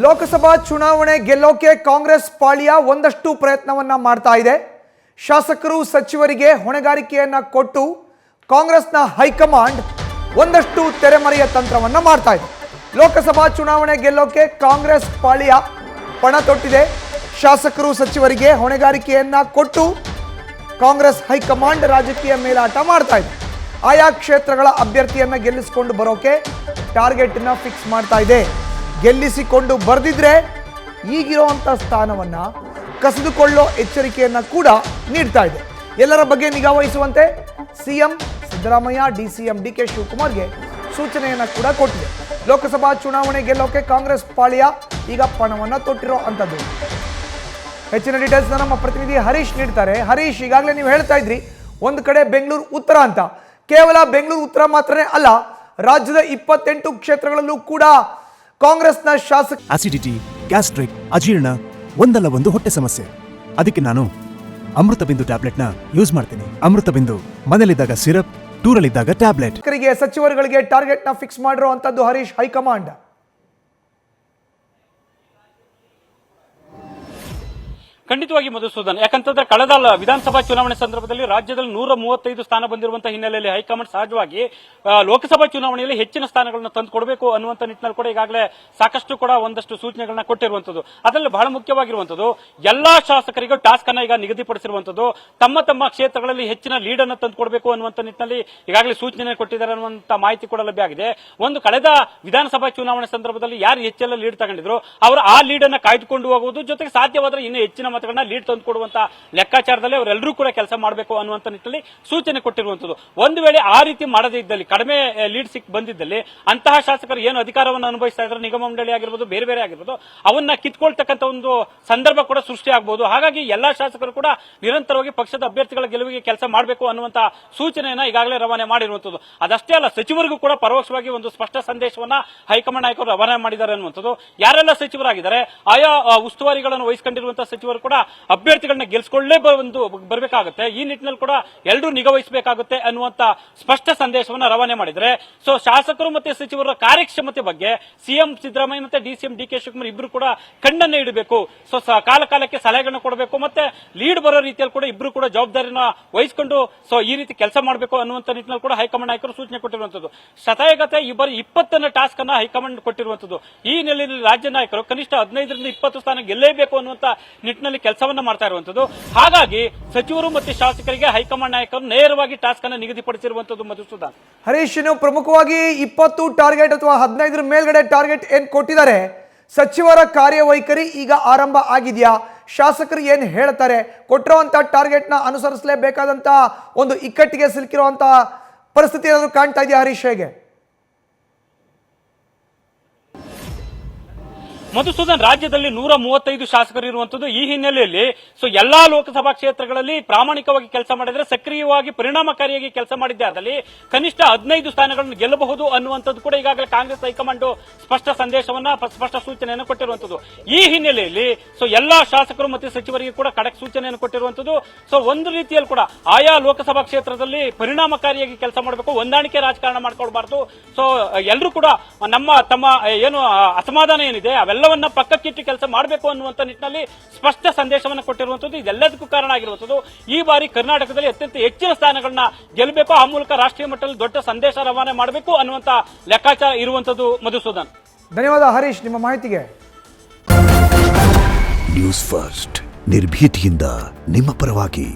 ಲೋಕಸಭಾ ಚುನಾವಣೆ ಗೆಲ್ಲೋಕೆ ಕಾಂಗ್ರೆಸ್ ಪಾಳ್ಯ ಒಂದಷ್ಟು ಪ್ರಯತ್ನವನ್ನ ಮಾಡ್ತಾ ಇದೆ. ಶಾಸಕರು ಸಚಿವರಿಗೆ ಹೊಣೆಗಾರಿಕೆಯನ್ನ ಕೊಟ್ಟು ಕಾಂಗ್ರೆಸ್ನ ಹೈಕಮಾಂಡ್ ಒಂದಷ್ಟು ತೆರೆಮರೆಯ ತಂತ್ರವನ್ನ ಮಾಡ್ತಾ ಇದೆ. ಲೋಕಸಭಾ ಚುನಾವಣೆ ಗೆಲ್ಲೋಕೆ ಕಾಂಗ್ರೆಸ್ ಪಾಳ್ಯ ಪಣ ತೊಟ್ಟಿದೆ. ಶಾಸಕರು ಸಚಿವರಿಗೆ ಹೊಣೆಗಾರಿಕೆಯನ್ನ ಕೊಟ್ಟು ಕಾಂಗ್ರೆಸ್ ಹೈಕಮಾಂಡ್ ರಾಜಕೀಯ ಮೇಲಾಟ ಮಾಡ್ತಾ ಇದೆ. ಆಯಾ ಕ್ಷೇತ್ರಗಳ ಅಭ್ಯರ್ಥಿಯನ್ನ ಗೆಲ್ಲಿಸಿಕೊಂಡು ಬರೋಕೆ ಟಾರ್ಗೆಟ್ ಅನ್ನ ಫಿಕ್ಸ್ ಮಾಡ್ತಾ ಇದೆ. ಗೆಲ್ಲಿಸಿಕೊಂಡು ಬರೆದಿದ್ರೆ ಈಗಿರುವಂಥ ಸ್ಥಾನವನ್ನ ಕಸಿದುಕೊಳ್ಳೋ ಎಚ್ಚರಿಕೆಯನ್ನ ಕೂಡ ನೀಡ್ತಾ ಇದೆ. ಎಲ್ಲರ ಬಗ್ಗೆ ನಿಗಾ ವಹಿಸುವಂತೆ ಸಿಎಂ ಸಿದ್ದರಾಮಯ್ಯ, ಡಿಸಿಎಂ ಡಿಕೆ ಶಿವಕುಮಾರ್ಗೆ ಸೂಚನೆಯನ್ನ ಕೂಡ ಕೊಟ್ಟಿದೆ. ಲೋಕಸಭಾ ಚುನಾವಣೆ ಗೆಲ್ಲೋಕೆ ಕಾಂಗ್ರೆಸ್ ಪಾಳ್ಯ ಈಗ ಪಣವನ್ನ ತೊಟ್ಟಿರೋ ಅಂಥದ್ದು. ಹೆಚ್ಚಿನ ಡೀಟೇಲ್ಸ್ ನಮ್ಮ ಪ್ರತಿನಿಧಿ ಹರೀಶ್ ನೀಡ್ತಾರೆ. ಹರೀಶ್, ಈಗಾಗಲೇ ನೀವು ಹೇಳ್ತಾ ಇದ್ರಿ ಒಂದು ಕಡೆ ಬೆಂಗಳೂರು ಉತ್ತರ ಅಂತ. ಕೇವಲ ಬೆಂಗಳೂರು ಉತ್ತರ ಮಾತ್ರನೇ ಅಲ್ಲ, ರಾಜ್ಯದ 28 ಕ್ಷೇತ್ರಗಳಲ್ಲೂ ಕೂಡ ಕಾಂಗ್ರೆಸ್ನ ಶಾಸಕ ಆಸಿಡಿಟಿ, ಗ್ಯಾಸ್ಟ್ರಿಕ್, ಅಜೀರ್ಣ, ಒಂದಲ್ಲ ಒಂದು ಹೊಟ್ಟೆ ಸಮಸ್ಯೆ. ಅದಕ್ಕೆ ನಾನು ಅಮೃತ ಬಿಂದು ಟ್ಯಾಬ್ಲೆಟ್ನ ಯೂಸ್ ಮಾಡ್ತೀನಿ. ಅಮೃತ ಬಿಂದು ಮನೇಲಿದ್ದಾಗ ಸಿರಪ್, ಟೂರಲ್ಲಿದ್ದಾಗ ಟ್ಯಾಬ್ಲೆಟ್. ಸಚಿವರುಗಳಿಗೆ ಟಾರ್ಗೆಟ್ ನ ಫಿಕ್ಸ್ ಮಾಡಿರುವಂತದ್ದು ಹರೀಶ್ ಹೈಕಮಾಂಡ್. ಖಂಡಿತವಾಗಿ ಮಧುಸೂದನ್, ಯಾಕಂತಂದ್ರೆ ಕಳೆದ ವಿಧಾನಸಭಾ ಚುನಾವಣೆ ಸಂದರ್ಭದಲ್ಲಿ ರಾಜ್ಯದಲ್ಲಿ 135 ಸ್ಥಾನ ಬಂದಿರುವಂತಹ ಹಿನ್ನೆಲೆಯಲ್ಲಿ ಹೈಕಮಾಂಡ್ ಸಹಜವಾಗಿ ಲೋಕಸಭಾ ಚುನಾವಣೆಯಲ್ಲಿ ಹೆಚ್ಚಿನ ಸ್ಥಾನಗಳನ್ನು ತಂದುಕೊಡಬೇಕು ಅನ್ನುವಂಥ ನಿಟ್ಟಿನಲ್ಲಿ ಕೂಡ ಈಗಾಗಲೇ ಸಾಕಷ್ಟು ಕೂಡ ಒಂದಷ್ಟು ಸೂಚನೆಗಳನ್ನ ಕೊಟ್ಟಿರುವಂತದ್ದು. ಅದರಲ್ಲಿ ಬಹಳ ಮುಖ್ಯವಾಗಿರುವಂತದ್ದು ಎಲ್ಲಾ ಶಾಸಕರಿಗೂ ಟಾಸ್ಕ್ ಅನ್ನ ಈಗ ನಿಗದಿಪಡಿಸಿರುವಂತದ್ದು. ತಮ್ಮ ತಮ್ಮ ಕ್ಷೇತ್ರಗಳಲ್ಲಿ ಹೆಚ್ಚಿನ ಲೀಡ್ ಅನ್ನು ತಂದುಕೊಡಬೇಕು ಅನ್ನುವಂಥ ನಿಟ್ಟಿನಲ್ಲಿ ಈಗಾಗಲೇ ಸೂಚನೆ ಕೊಟ್ಟಿದ್ದಾರೆ ಅನ್ನುವಂಥ ಮಾಹಿತಿ ಕೂಡ ಲಭ್ಯ ಆಗಿದೆ. ಒಂದು ಕಳೆದ ವಿಧಾನಸಭಾ ಚುನಾವಣೆ ಸಂದರ್ಭದಲ್ಲಿ ಯಾರು ಹೆಚ್ಚೆಲ್ಲ ಲೀಡ್ ತಗೊಂಡಿದ್ರು ಅವರು ಆ ಲೀಡ್ ಅನ್ನ ಕಾಯ್ದುಕೊಂಡು ಹೋಗುವುದು, ಜೊತೆಗೆ ಸಾಧ್ಯವಾದರೆ ಇನ್ನೂ ಹೆಚ್ಚಿನ ಮತಗಳನ್ನ ಲೀಡ್ ತಂದು ಕೊಡುವಂತ ಲೆಕ್ಕಾಚಾರದಲ್ಲಿ ಅವರೆಲ್ಲರೂ ಕೂಡ ಕೆಲಸ ಮಾಡಬೇಕು ಅನ್ನುವಂಥ ನಿಟ್ಟಿನಲ್ಲಿ ಸೂಚನೆ ಕೊಟ್ಟಿರುವಂತದ್ದು. ಒಂದು ವೇಳೆ ಆ ರೀತಿ ಮಾಡದೇ ಇದ್ದಲ್ಲಿ, ಕಡಿಮೆ ಲೀಡ್ ಬಂದಿದ್ದಲ್ಲಿ ಅಂತಹ ಶಾಸಕರು ಏನು ಅಧಿಕಾರವನ್ನು ಅನುಭವಿಸ್ತಾ ಇದ್ದಾರೆ, ನಿಗಮ ಮಂಡಳಿ ಆಗಿರ್ಬೋದು, ಬೇರೆ ಬೇರೆ ಆಗಿರ್ಬೋದು, ಅವನ್ನ ಕಿತ್ಕೊಳ್ತಕ್ಕಂಥ ಒಂದು ಸಂದರ್ಭ ಕೂಡ ಸೃಷ್ಟಿ ಆಗಬಹುದು. ಹಾಗಾಗಿ ಎಲ್ಲಾ ಶಾಸಕರು ಕೂಡ ನಿರಂತರವಾಗಿ ಪಕ್ಷದ ಅಭ್ಯರ್ಥಿಗಳ ಗೆಲುವಿಗೆ ಕೆಲಸ ಮಾಡಬೇಕು ಅನ್ನುವಂತ ಸೂಚನೆಯನ್ನ ಈಗಾಗಲೇ ರವಾನೆ ಮಾಡಿರುವಂತದ್ದು. ಅದಷ್ಟೇ ಅಲ್ಲ, ಸಚಿವರಿಗೂ ಕೂಡ ಪರೋಕ್ಷವಾಗಿ ಒಂದು ಸ್ಪಷ್ಟ ಸಂದೇಶವನ್ನ ಹೈಕಮಾಂಡ್ ನಾಯಕರು ರವಾನೆ ಮಾಡಿದ್ದಾರೆ ಅನ್ನುವಂಥದ್ದು. ಯಾರೆಲ್ಲ ಸಚಿವರಾಗಿದ್ದಾರೆ, ಆಯಾ ಉಸ್ತುವಾರಿಗಳನ್ನು ವಹಿಸಿಕೊಂಡಿರುವಂತಹ ಸಚಿವರು ಕೂಡ ಅಭ್ಯರ್ಥಿಗಳನ್ನ ಗೆಲ್ಸ್ಕೊಳ್ಳೇ ಬರಬೇಕಾಗುತ್ತೆ. ಈ ನಿಟ್ಟಿನಲ್ಲಿ ಕೂಡ ಎಲ್ಲರೂ ನಿಗಾ ವಹಿಸಬೇಕಾಗುತ್ತೆ ಅನ್ನುವಂತ ಸ್ಪಷ್ಟ ಸಂದೇಶವನ್ನು ರವಾನೆ ಮಾಡಿದ್ರೆ, ಸೊ ಶಾಸಕರು ಮತ್ತೆ ಸಚಿವರ ಕಾರ್ಯಕ್ಷಮತೆ ಬಗ್ಗೆ ಸಿಎಂ ಸಿದ್ದರಾಮಯ್ಯ ಮತ್ತೆ ಡಿಸಿಎಂ ಡಿಕೆ ಶಿವಕುಮಾರ್ ಇಬ್ರು ಕೂಡ ಕಣ್ಣನ್ನೇ ಇಡಬೇಕು. ಸೊ ಕಾಲಕ್ಕೆ ಸಲಹೆಗಳನ್ನು ಕೊಡಬೇಕು, ಮತ್ತೆ ಲೀಡ್ ಬರೋ ರೀತಿಯಲ್ಲಿ ಕೂಡ ಇಬ್ರು ಕೂಡ ಜವಾಬ್ದಾರಿನ ವಹಿಸಿಕೊಂಡು ಸೊ ಈ ರೀತಿ ಕೆಲಸ ಮಾಡಬೇಕು ಅನ್ನುವಂತ ನಿಟ್ಟಿನಲ್ಲಿ ಕೂಡ ಹೈಕಮಾಂಡ್ ನಾಯಕರು ಸೂಚನೆ ಕೊಟ್ಟಿರುವಂತದ್ದು. ಶತಾಯಗತೆ ಈ ಬಾರಿ 20ನೇ ಟಾಸ್ಕ್ ಅನ್ನ ಹೈಕಮಾಂಡ್ ಕೊಟ್ಟಿರುವಂತದ್ದು. ಈ ನೆಲೆಯಲ್ಲಿ ರಾಜ್ಯ ನಾಯಕರು ಕನಿಷ್ಠ 15ರಿಂದ 20 ಸ್ಥಾನ ಗೆಲ್ಲೇಬೇಕು ಅನ್ನುವಂತ ನಿಟ್ಟಿನಲ್ಲಿ ಕೆಲಸವನ್ನ ಮಾಡ್ತಾ ಇರುವಂತದ್ದು. ಹಾಗಾಗಿ ಸಚಿವರು ಮತ್ತು ಶಾಸಕರಿಗೆ ಹೈಕಮಾಂಡ್ ನಾಯಕರು ನೇರವಾಗಿ ಟಾಸ್ಕ್ ಅನ್ನು ನಿಗದಿಪಡಿಸಿರುವಂತದ್ದು. ಮಧುಸೂದನ್, ಹರೀಶ್, ಪ್ರಮುಖವಾಗಿ 20 ಟಾರ್ಗೆಟ್ ಅಥವಾ 15 ಮೇಲ್ಗಡೆ ಟಾರ್ಗೆಟ್ ಏನ್ ಕೊಟ್ಟಿದ್ದಾರೆ, ಸಚಿವರ ಕಾರ್ಯವೈಖರಿ ಈಗ ಆರಂಭ ಆಗಿದೆಯಾ? ಶಾಸಕರು ಏನ್ ಹೇಳ್ತಾರೆ, ಕೊಟ್ಟಿರುವಂತ ಟಾರ್ಗೆಟ್ ನ ಅನುಸರಿಸಲೇಬೇಕಾದಂತ ಒಂದು ಇಕ್ಕಟ್ಟಿಗೆ ಸಿಲುಕಿರುವಂತ ಪರಿಸ್ಥಿತಿ ಏನಾದರೂ ಕಾಣ್ತಾ ಇದೆಯಾ ಹರೀಶ್? ಹೇಗೆ ಮಧುಸೂದನ್, ರಾಜ್ಯದಲ್ಲಿ 135 ಶಾಸಕರು ಇರುವಂತದ್ದು. ಈ ಹಿನ್ನೆಲೆಯಲ್ಲಿ ಸೊ ಎಲ್ಲಾ ಲೋಕಸಭಾ ಕ್ಷೇತ್ರಗಳಲ್ಲಿ ಪ್ರಾಮಾಣಿಕವಾಗಿ ಕೆಲಸ ಮಾಡಿದ್ರೆ, ಸಕ್ರಿಯವಾಗಿ ಪರಿಣಾಮಕಾರಿಯಾಗಿ ಕೆಲಸ ಮಾಡಿದ್ದೆ ಆದಲ್ಲಿ ಕನಿಷ್ಠ 15 ಸ್ಥಾನಗಳನ್ನು ಗೆಲ್ಲಬಹುದು ಅನ್ನುವಂಥದ್ದು ಕೂಡ ಈಗಾಗಲೇ ಕಾಂಗ್ರೆಸ್ ಹೈಕಮಾಂಡ್ ಸ್ಪಷ್ಟ ಸಂದೇಶವನ್ನ, ಸ್ಪಷ್ಟ ಸೂಚನೆಯನ್ನು ಕೊಟ್ಟಿರುವಂತದ್ದು. ಈ ಹಿನ್ನೆಲೆಯಲ್ಲಿ ಸೊ ಎಲ್ಲಾ ಶಾಸಕರು ಮತ್ತು ಸಚಿವರಿಗೆ ಕೂಡ ಖಡಕ್ ಸೂಚನೆಯನ್ನು ಕೊಟ್ಟಿರುವಂತದ್ದು. ಸೊ ಒಂದು ರೀತಿಯಲ್ಲಿ ಕೂಡ ಆಯಾ ಲೋಕಸಭಾ ಕ್ಷೇತ್ರದಲ್ಲಿ ಪರಿಣಾಮಕಾರಿಯಾಗಿ ಕೆಲಸ ಮಾಡಬೇಕು, ಹೊಂದಾಣಿಕೆ ರಾಜಕಾರಣ ಮಾಡ್ಕೊಳ್ಬಾರ್ದು. ಸೊ ಎಲ್ಲರೂ ಕೂಡ ತಮ್ಮ ಏನು ಅಸಮಾಧಾನ ಏನಿದೆ ಅವೆಲ್ಲವನ್ನ ಪಕ್ಕಕ್ಕಿಟ್ಟು ಕೆಲಸ ಮಾಡಬೇಕು ಅನ್ನುವಂತ ನಿಟ್ಟಿನಲ್ಲಿ ಸ್ಪಷ್ಟ ಸಂದೇಶವನ್ನು ಕೊಟ್ಟಿರುವಂತದ್ದು. ಇದೆಲ್ಲದಕ್ಕೂ ಕಾರಣ ಆಗಿರುವಂತದ್ದು ಈ ಬಾರಿ ಕರ್ನಾಟಕದಲ್ಲಿ ಅತ್ಯಂತ ಹೆಚ್ಚಿನ ಸ್ಥಾನಗಳನ್ನ ಗೆಲ್ಲಬೇಕು, ಆ ಮೂಲಕ ರಾಷ್ಟ್ರೀಯ ಮಟ್ಟದಲ್ಲಿ ದೊಡ್ಡ ಸಂದೇಶ ರವಾನೆ ಮಾಡಬೇಕು ಅನ್ನುವಂತ ಲೆಕ್ಕಾಚಾರ ಇರುವಂತದ್ದು. ಮಧುಸೂದನ್, ಧನ್ಯವಾದ ಹರೀಶ್ ನಿಮ್ಮ ಮಾಹಿತಿಗೆ. ನ್ಯೂಸ್ ಫಸ್ಟ್, ನಿರ್ಭೀತಿಯಿಂದ ನಿಮ್ಮ ಪರವಾಗಿ.